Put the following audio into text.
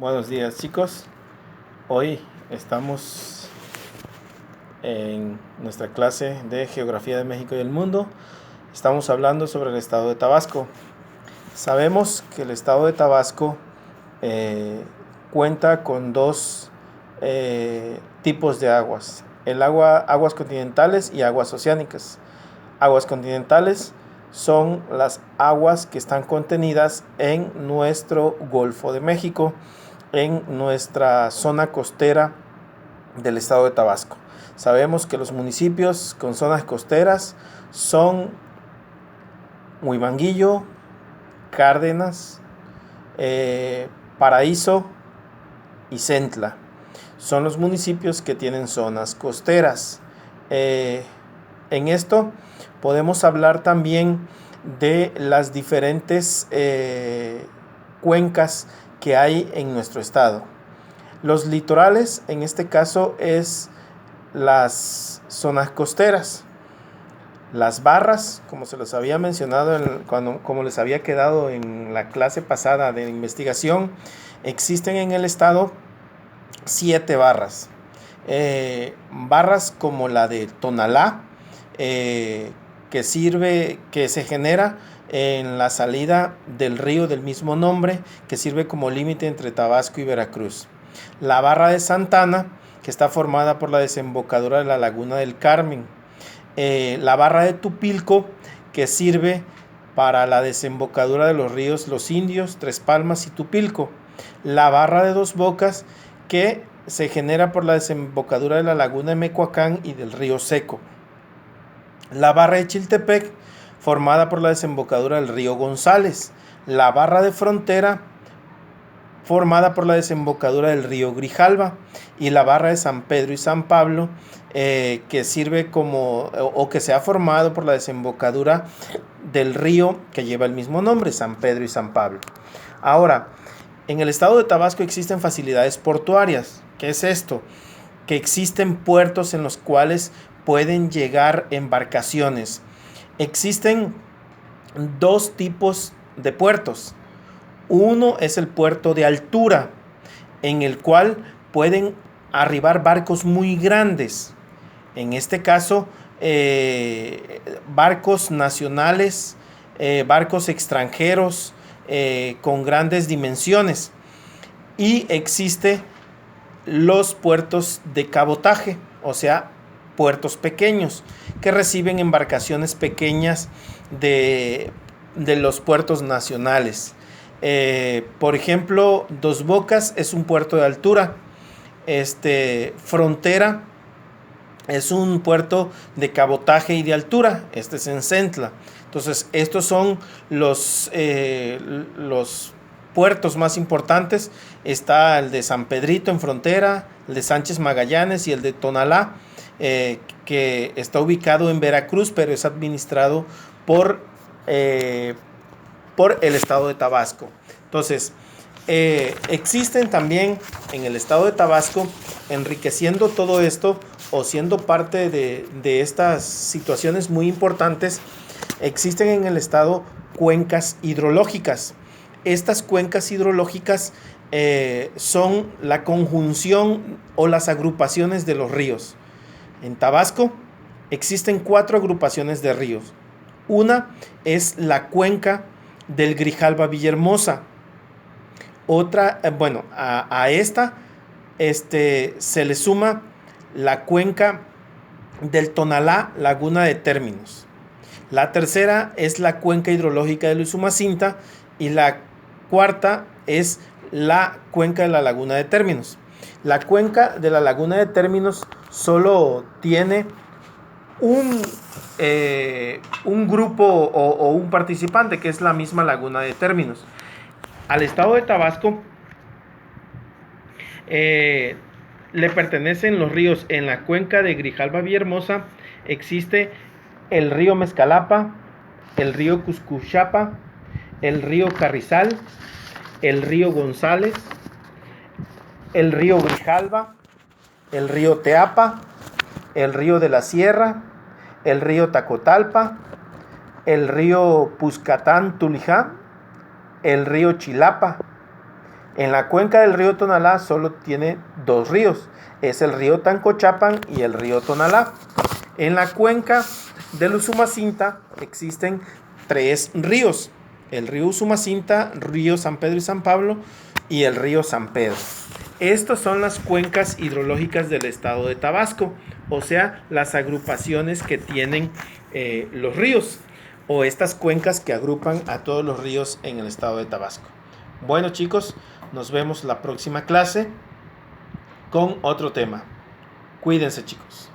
Buenos días, chicos. Hoy estamos en nuestra clase de Geografía de México y el Mundo. Estamos hablando sobre el estado de Tabasco. Sabemos que el estado de Tabasco cuenta con dos tipos de aguas: aguas continentales y aguas oceánicas. Aguas continentales son las aguas que están contenidas en nuestro Golfo de México, en nuestra zona costera del estado de Tabasco. Sabemos que los municipios con zonas costeras son Huimanguillo, Cárdenas, Paraíso y Centla. Son los municipios que tienen zonas costeras. En esto podemos hablar también de las diferentes cuencas que hay en nuestro estado. Los litorales, en este caso, es las zonas costeras. Las barras, como se los había mencionado, como les había quedado en la clase pasada de investigación, existen en el estado 7 barras. Barras como la de Tonalá, que se genera en la salida del río del mismo nombre, que sirve como límite entre Tabasco y Veracruz. La barra de Santana, que está formada por la desembocadura de la Laguna del Carmen. La barra de Tupilco, que sirve para la desembocadura de los ríos Los Indios, Tres Palmas y Tupilco. La barra de Dos Bocas, que se genera por la desembocadura de la Laguna de Mecoacán y del río Seco. La barra de Chiltepec, formada por la desembocadura del río González. La barra de Frontera, formada por la desembocadura del río Grijalva. Y la barra de San Pedro y San Pablo, que sirve que se ha formado por la desembocadura del río que lleva el mismo nombre, San Pedro y San Pablo. Ahora, en el estado de Tabasco existen facilidades portuarias. ¿Qué es esto? Que existen puertos en los cuales pueden llegar embarcaciones. Existen dos tipos de puertos. Uno es el puerto de altura, en el cual pueden arribar barcos muy grandes. En este caso, barcos nacionales, barcos extranjeros, con grandes dimensiones. Y existe los puertos de cabotaje, o sea, puertos pequeños, que reciben embarcaciones pequeñas de los puertos nacionales. Por ejemplo, Dos Bocas es un puerto de altura. Frontera es un puerto de cabotaje y de altura. Este es en Centla. Entonces, estos son los puertos más importantes. Está el de San Pedrito en Frontera, el de Sánchez Magallanes y el de Tonalá, que está ubicado en Veracruz, pero es administrado por el estado de Tabasco. Entonces, existen también en el estado de Tabasco, enriqueciendo todo esto o siendo parte de estas situaciones muy importantes, existen en el estado cuencas hidrológicas. Estas cuencas hidrológicas son la conjunción o las agrupaciones de los ríos. En Tabasco existen 4 agrupaciones de ríos. Una es la cuenca del Grijalva Villahermosa. Otra, a esta se le suma la cuenca del Tonalá, Laguna de Términos. La tercera es la cuenca hidrológica de Usumacinta y la cuarta es la cuenca de la Laguna de Términos. La cuenca de la Laguna de Términos solo tiene un grupo o un participante, que es la misma Laguna de Términos. Al estado de Tabasco le pertenecen los ríos. En la cuenca de Grijalva Villahermosa existe el río Mezcalapa, el río Cuscuchapa, el río Carrizal, el río González, el río Grijalva, el río Teapa, el río de la Sierra, el río Tacotalpa, el río Puscatán Tulijá, el río Chilapa, En la cuenca del río Tonalá solo tiene dos ríos. Es el río Tancochapan y el río Tonalá. En la cuenca del Usumacinta existen tres ríos. El río Usumacinta, río San Pedro y San Pablo y el río San Pedro. Estas son las cuencas hidrológicas del estado de Tabasco, o sea, las agrupaciones que tienen los ríos, o estas cuencas que agrupan a todos los ríos en el estado de Tabasco. Bueno, chicos, nos vemos la próxima clase con otro tema. Cuídense, chicos.